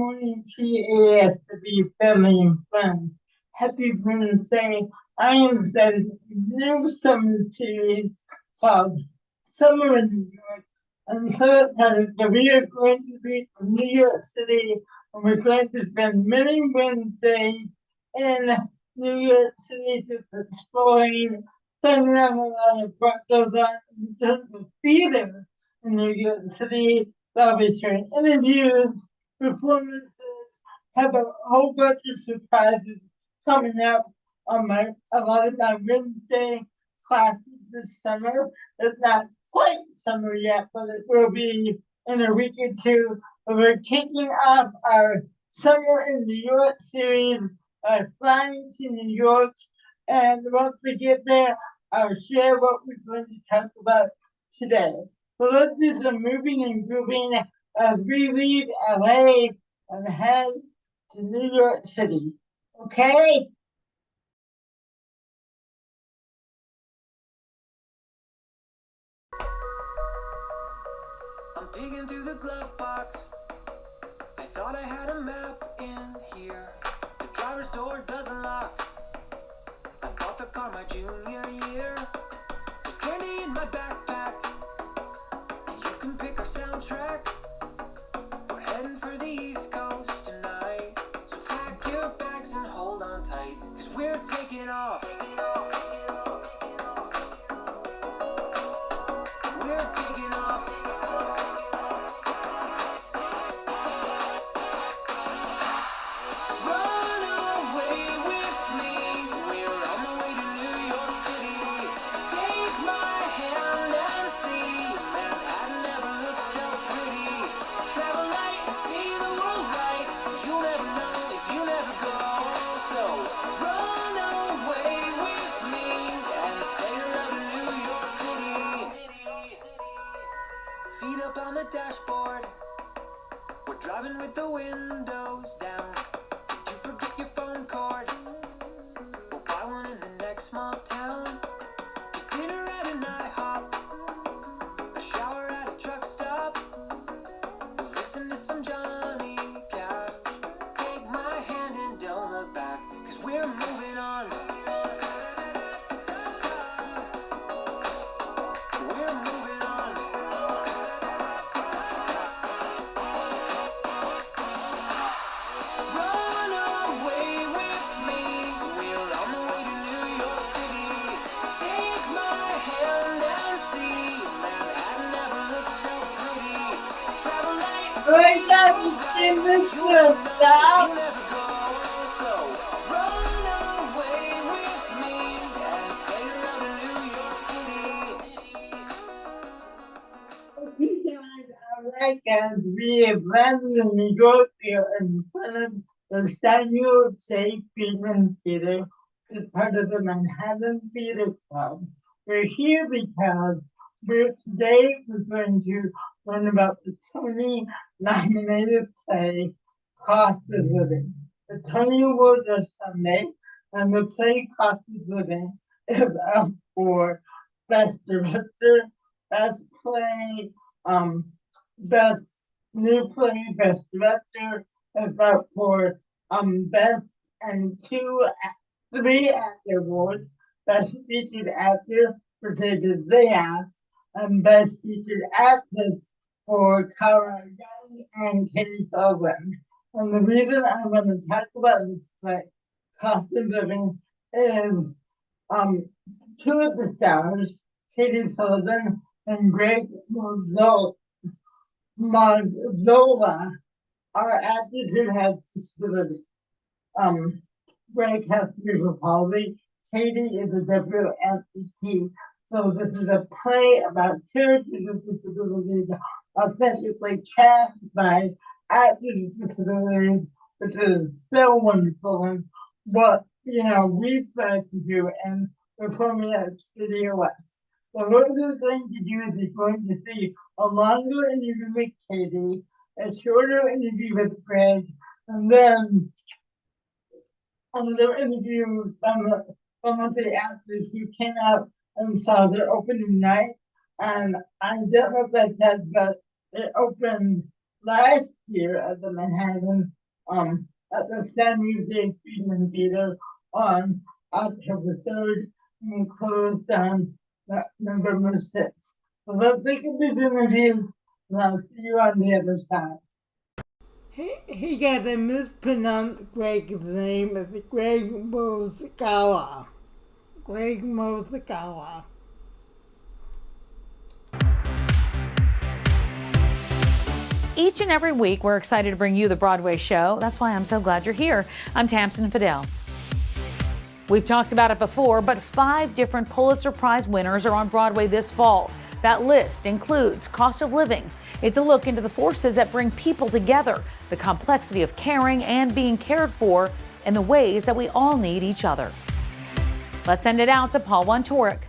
morning, PASW family and friends. Happy Wednesday. I am starting a new summer series called Summer in New York. I'm so excited that we are going to be from New York City and we're going to spend many Wednesdays in New York City just exploring, finding out a lot of what goes on in terms of theater in New York City. I'll be sharing interviews, performances, have a whole bunch of surprises coming up on a lot of my Wednesday classes this summer. It's not quite summer yet, but it will be in a week or two. But we're kicking off our Summer in New York series by flying to New York. And once we get there, I'll share what we're going to talk about today. So let's do some moving and grooving as we leave LA and head to New York City. Okay? I'm digging through the glove box. I thought I had a map in here. The driver's door doesn't lock. I bought the car my junior year. There's candy in my backpack, and you can pick our soundtrack. We're heading for the East Coast tonight, so pack your bags and hold on tight, 'cause we're taking off. We're taking off. Run away with me. We're on the way to New York City. Take my hand and see. Manhattan never looked so pretty. Travel light and see the world right. You'll never know if you never go. So run away with me and say you love New York City. Feet up on the dashboard. We're driving with the windows down. Did you forget your phone cord? We'll buy one in the next small town. Get dinner at an IHOP. A shower at a truck stop. Listen to some Johnny Cash. Take my hand and don't look back, 'cause we're moving on. We're moving on. Run away with me. We're on the way to New York City. Take my hand and see. Manhattan never looked so pretty. Travel light and Alright, see guys, the it's right. this You will never know if stop. you never go. So run away with me and say you love New York City. Okay, guys, alright, guys, we have landed in New York. We are in front of the Samuel J. Friedman Theater, as part of the Manhattan Theater Club. We're here because we're going to learn about the Tony-nominated play Cost of Living. The Tony Awards are Sunday, and the play Cost of Living is up for Best Director, Best Play, Best New Play, Best Director, is up for Best and three actor awards, Best Featured Actor for David Zayas, and Best Featured Actress for Cara Young and Katie Sullivan. And the reason I want to talk about this play, Cost of Living, is two of the stars, Katie Sullivan and Greg Marzola, are actors who have disabilities. Greg has cerebral palsy. Katie is a W amputee. So this is a play about characters with disabilities authentically cast by actors with disabilities, which is so wonderful and what we try to do and performing at Studio West. So what we're going to do is we're going to see a longer interview with Katie, a shorter interview with Greg, and then another interview some of the actors who came out and saw their opening night. And I don't know if I said, but it opened last year at the Manhattan, at the Samuel J. Friedman Theater on October 3rd and closed on November 6th. Well, thank you for the interview, and I'll see you on the other side. He got a mispronounced Greg's name as Greg Mosikawa. Greg Mosikawa. Each and every week, we're excited to bring you the Broadway show. That's why I'm so glad you're here. I'm Tamsin Fidel. We've talked about it before, but 5 different Pulitzer Prize winners are on Broadway this fall. That list includes Cost of Living. It's a look into the forces that bring people together, the complexity of caring and being cared for, and the ways that we all need each other. Let's send it out to Paul Wontorek.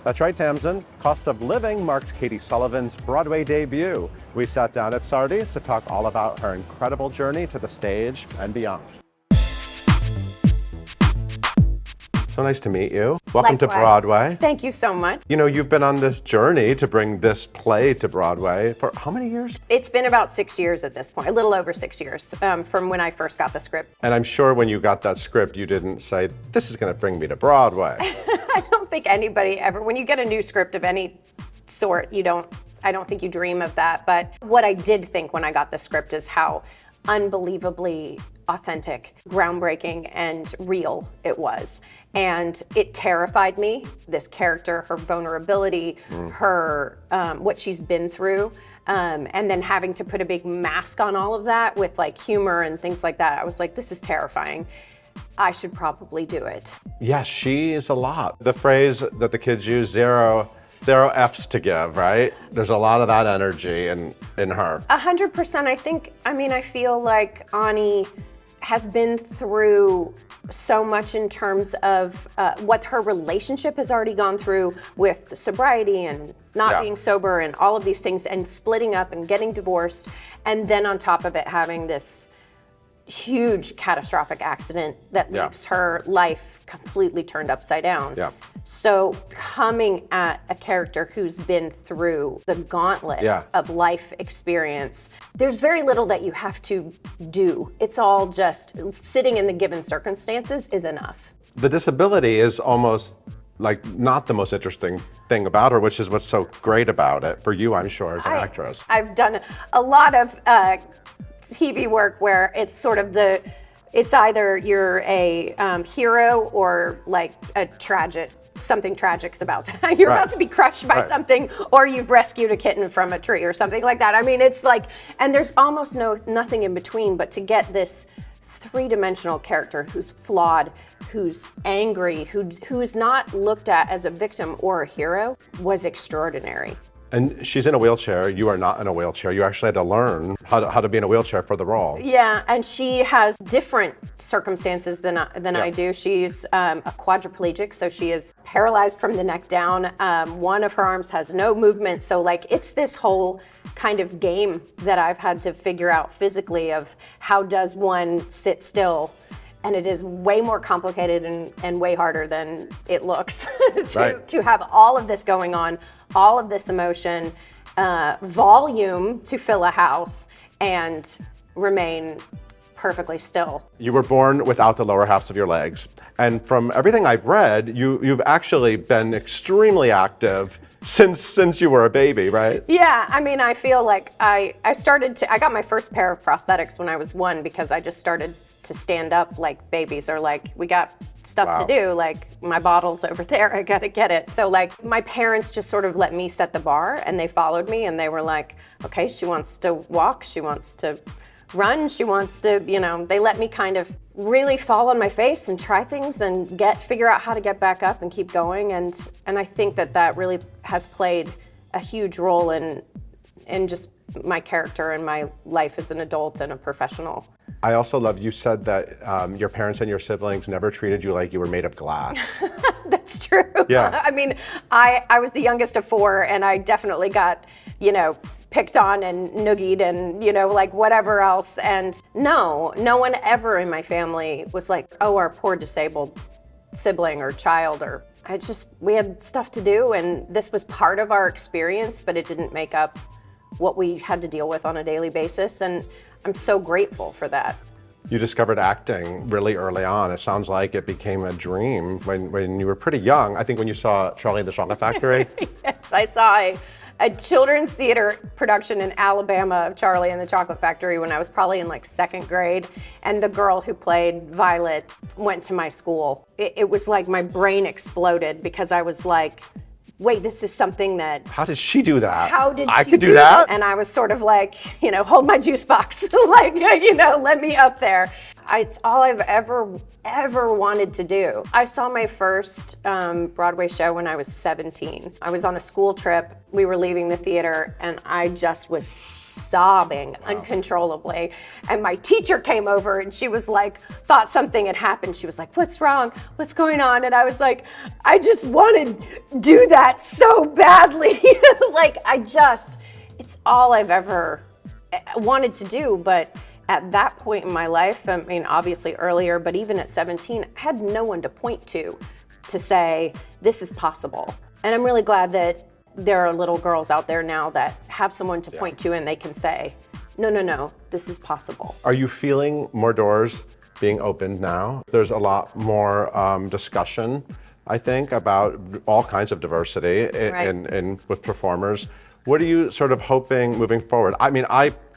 That's right, Tamsin. Cost of Living marks Katie Sullivan's Broadway debut. We sat down at Sardi's to talk all about her incredible journey to the stage and beyond. So nice to meet you. Welcome to Broadway. Thank you so much. You know, you've been on this journey to bring this play to Broadway for how many years? It's been about 6 years at this point, a little over 6 years from when I first got the script. And I'm sure when you got that script, you didn't say, this is going to bring me to Broadway. I don't think anybody ever, when you get a new script of any sort, I don't think you dream of that. But what I did think when I got the script is how unbelievably authentic, groundbreaking, and real it was. And it terrified me, this character, her vulnerability, her, what she's been through. And then having to put a big mask on all of that with like humor and things like that. I was like, this is terrifying. I should probably do it. Yeah, she is a lot. The phrase that the kids use, zero F's to give, right? There's a lot of that energy in her. 100%. I feel like Ani has been through so much in terms of what her relationship has already gone through with sobriety and not being sober and all of these things and splitting up and getting divorced. And then on top of it, having this huge catastrophic accident that leaves her life completely turned upside down. Yeah. So coming at a character who's been through the gauntlet of life experience, there's very little that you have to do. It's all just sitting in the given circumstances is enough. The disability is almost like not the most interesting thing about her, which is what's so great about it for you, I'm sure, as an actress. I've done a lot of TV work where it's sort of it's either you're a hero or like something tragic's about to, you're about to be crushed by something, or you've rescued a kitten from a tree or something like that. I mean, it's like, and there's almost nothing in between, but to get this 3-dimensional character who's flawed, who's angry, who is not looked at as a victim or a hero was extraordinary. And she's in a wheelchair. You are not in a wheelchair. You actually had to learn how to be in a wheelchair for the role. Yeah, and she has different circumstances than I do. She's a quadriplegic, so she is paralyzed from the neck down. One of her arms has no movement. So like it's this whole kind of game that I've had to figure out physically of how does one sit still. And it is way more complicated and way harder than it looks to have all of this going on, all of this emotion, volume to fill a house and remain perfectly still. You were born without the lower halves of your legs. And from everything I've read, you've actually been extremely active since you were a baby, right? Yeah, I mean, I feel like I got my first pair of prosthetics when I was 1 because I just started to stand up like babies are like, we got stuff to do, like my bottle's over there, I gotta get it. So like my parents just sort of let me set the bar and they followed me and they were like, okay, she wants to walk, she wants to run, she wants to, they let me kind of really fall on my face and try things and figure out how to get back up and keep going. And I think that really has played a huge role in just my character and my life as an adult and a professional. I also love you said that your parents and your siblings never treated you like you were made of glass. That's true. Yeah. I mean, I was the youngest of 4 and I definitely got, picked on and noogied and, like whatever else. And no one ever in my family was like, oh, our poor disabled sibling or child we had stuff to do and this was part of our experience, but it didn't make up what we had to deal with on a daily basis. And I'm so grateful for that. You discovered acting really early on. It sounds like it became a dream when you were pretty young. I think when you saw Charlie and the Chocolate Factory. Yes, I saw a children's theater production in Alabama of Charlie and the Chocolate Factory when I was probably in like 2nd grade. And the girl who played Violet went to my school. It was like my brain exploded because I was like, wait, this is something that... How did she do that? How did I she could do that? And I was sort of like, hold my juice box. Like, let me up there. It's all I've ever wanted to do. I saw my first Broadway show when I was 17. I was on a school trip. We were leaving the theater and I just was sobbing uncontrollably. And my teacher came over and she was like, thought something had happened. She was like, what's wrong? What's going on? And I was like, I just want to do that so badly. Like, it's all I've ever wanted to do. But at that point in my life, I mean, obviously earlier, but even at 17, I had no one to point to say, this is possible. And I'm really glad that there are little girls out there now that have someone to point to and they can say, no, this is possible. Are you feeling more doors being opened now? There's a lot more discussion, I think, about all kinds of diversity in with performers. What are you sort of hoping moving forward? I mean,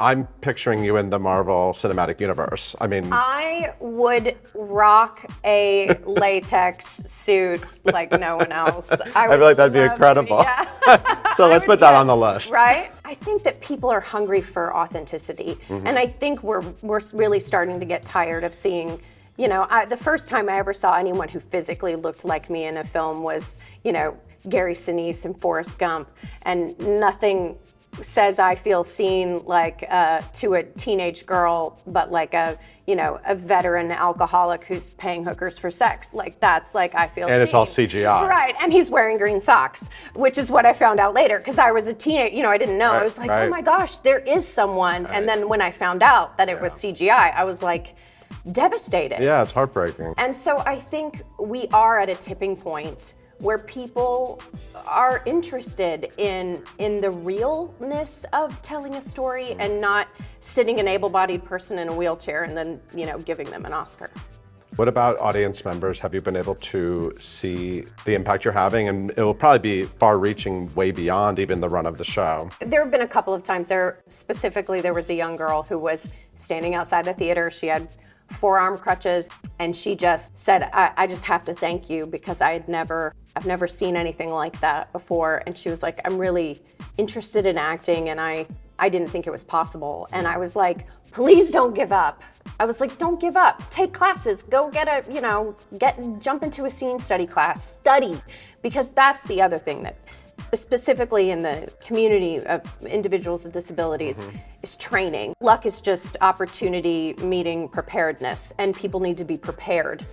I'm picturing you in the Marvel Cinematic Universe. I mean, I would rock a latex suit like no one else. I feel like that'd be incredible. Yeah. So let's put that on the list. Right? I think that people are hungry for authenticity. And I think we're really starting to get tired of seeing, the first time I ever saw anyone who physically looked like me in a film was, Gary Sinise and Forrest Gump. And nothing says I feel seen like to a teenage girl, but like a veteran alcoholic who's paying hookers for sex. Like that's like I feel. And it's all CGI. Right, and he's wearing green socks, which is what I found out later because I was a teenage. I didn't know. I was like, oh my gosh, there is someone. And then when I found out that it was CGI, I was like devastated. Yeah, it's heartbreaking. And so I think we are at a tipping point where people are interested in the realness of telling a story and not sitting an able-bodied person in a wheelchair and then, giving them an Oscar. What about audience members? Have you been able to see the impact you're having? And it will probably be far-reaching, way beyond even the run of the show. There have been a couple of times. There was a young girl who was standing outside the theater. She had forearm crutches, and she just said, I just have to thank you because I've never seen anything like that before. And she was like, I'm really interested in acting, and I didn't think it was possible. And I was like, please don't give up. I was like, don't give up. Take classes. Go jump into a scene study class. Study, because that's the other thing that, specifically in the community of individuals with disabilities, is training. Luck is just opportunity meeting preparedness, and people need to be prepared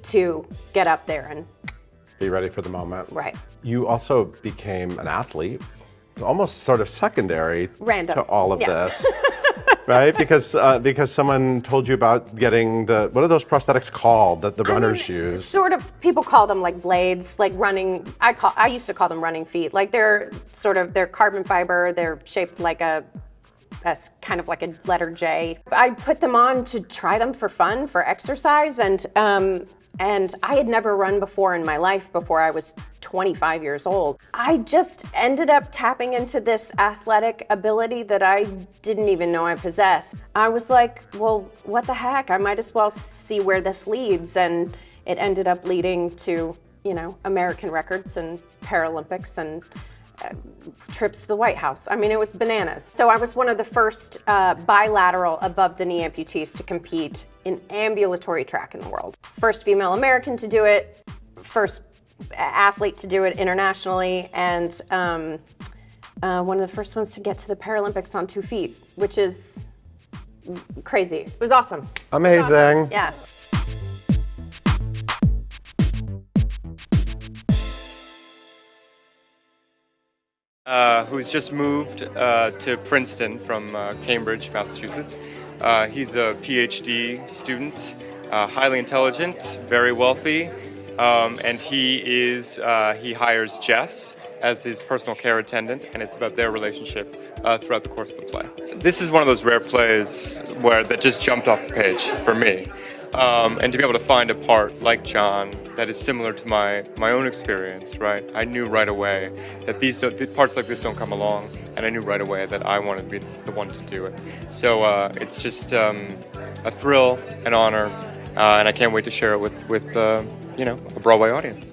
to get up there and be ready for the moment. Right. You also became an athlete, almost sort of secondary to all of this. Right? Because someone told you about getting what are those prosthetics called that the runners use? Sort of, people call them like blades, like running. I used to call them running feet. Like they're carbon fiber. They're shaped like a kind of like a letter J. I put them on to try them for fun, for exercise, and I had never run before in my life before I was 25 years old. I just ended up tapping into this athletic ability that I didn't even know I possessed. I was like, well, what the heck? I might as well see where this leads. And it ended up leading to, American records and Paralympics and trips to the White House. I mean, it was bananas. So I was one of the first bilateral above-the-knee amputees to compete in ambulatory track in the world. First female American to do it, first athlete to do it internationally, and one of the first ones to get to the Paralympics on 2 feet, which is crazy. It was awesome. Amazing. Awesome. Yeah. Who's just moved to Princeton from Cambridge, Massachusetts. He's a PhD student, highly intelligent, very wealthy, and he hires Jess, as his personal care attendant, and it's about their relationship throughout the course of the play. This is one of those rare plays that just jumped off the page for me. And to be able to find a part like John that is similar to my own experience, right? I knew right away that parts like this don't come along, and I knew right away that I wanted to be the one to do it. So it's just a thrill, an honor, and I can't wait to share it with a Broadway audience.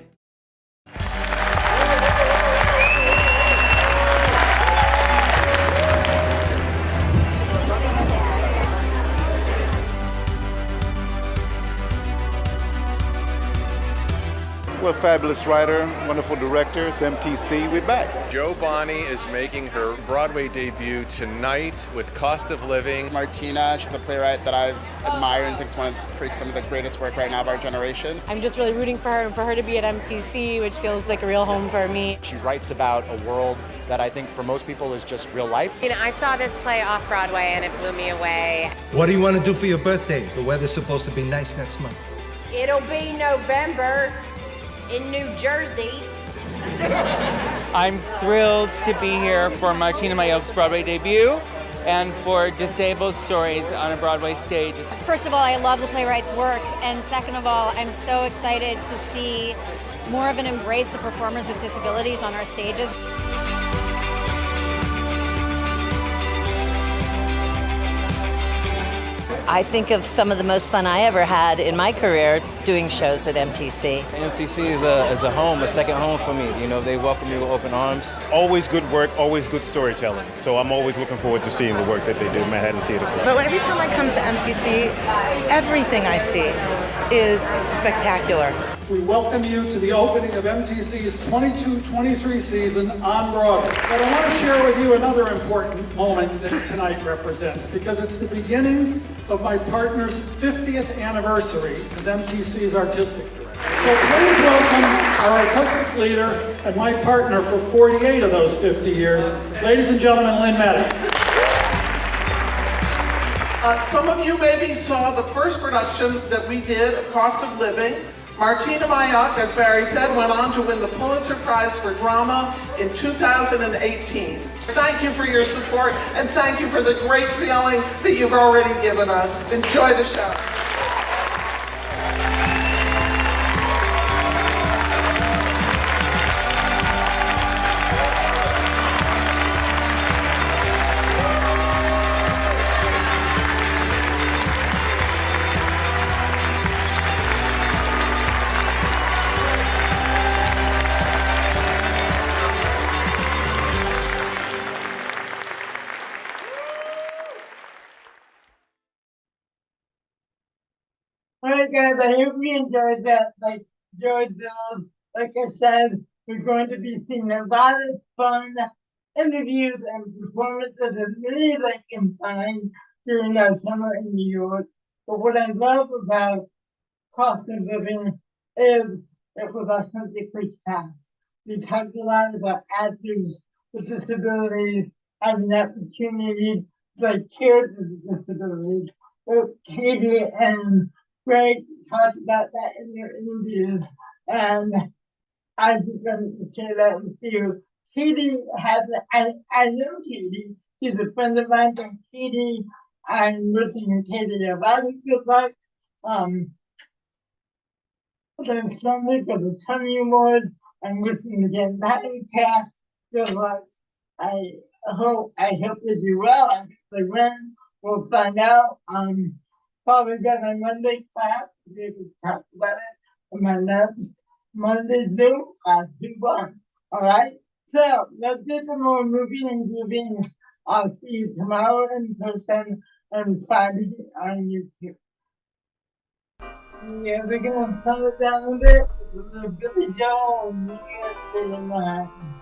Well, fabulous writer, wonderful director, it's MTC, we're back. Jo Bonnie is making her Broadway debut tonight with Cost of Living. Martina, she's a playwright that I've admired and think is some of the greatest work right now of our generation. I'm just really rooting for her and for her to be at MTC, which feels like a real home for me. She writes about a world that I think for most people is just real life. You know, I saw this play off Broadway and it blew me away. What do you want to do for your birthday? The weather's supposed to be nice next month. It'll be November in New Jersey. I'm thrilled to be here for Martina Mayok's Broadway debut and for Disabled Stories on a Broadway stage. First of all, I love the playwright's work, and second of all, I'm so excited to see more of an embrace of performers with disabilities on our stages. I think of some of the most fun I ever had in my career doing shows at MTC. MTC is a home, a second home for me. You know, they welcome me with open arms. Always good work, always good storytelling. So I'm always looking forward to seeing the work that they do at Manhattan Theater Club. But every time I come to MTC, everything I see is spectacular. We welcome you to the opening of MTC's 22-23 season on Broadway. But I want to share with you another important moment that tonight represents, because it's the beginning of my partner's 50th anniversary as MTC's artistic director. So please welcome our artistic leader and my partner for 48 of those 50 years, ladies and gentlemen, Lynn Maddock. Some of you maybe saw the first production that we did of Cost of Living. Martina Mayok, as Barry said, went on to win the Pulitzer Prize for Drama in 2018. Thank you for your support, and thank you for the great feeling that you've already given us. Enjoy the show. Alright guys, I hope you enjoyed that. Like I said, we're going to be seeing a lot of fun interviews and performances that really I can find during our summer in New York. But what I love about Cost of Living is it was authentically cast. We talked a lot about actors with disabilities having the opportunity to care for the disabilities. But Katie and Greg talked about that in their interviews, and I just wanted to share that with you. Katie I know Katie. She's a friend of mine, and Katie, I'm wishing Katie a lot of good luck. Then Sunday for the Tony Awards, I'm wishing to get that cast good luck. I hope they do well. I hope they win. We'll find out. Probably got my Monday class to be able to talk about it in my next Monday Zoom class who won. Alright? So let's get some more moving and grooving. I'll see you tomorrow in person and Friday on YouTube. Yeah, we're gonna turn it down a bit. It's a little Billy Joel, New York City, Manhattan.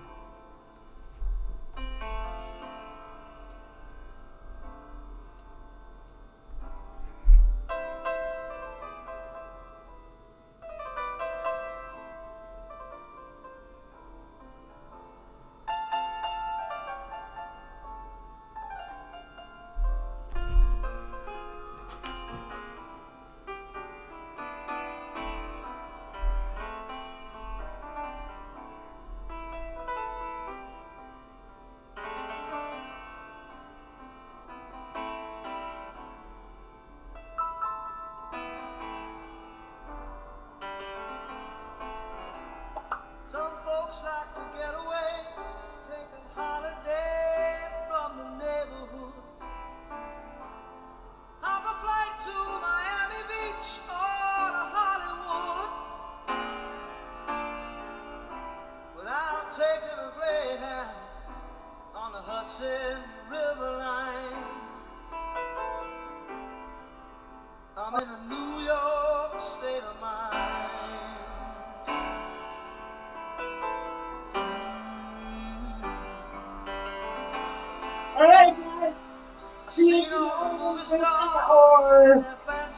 or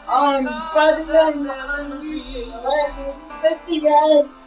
on Friday night on 58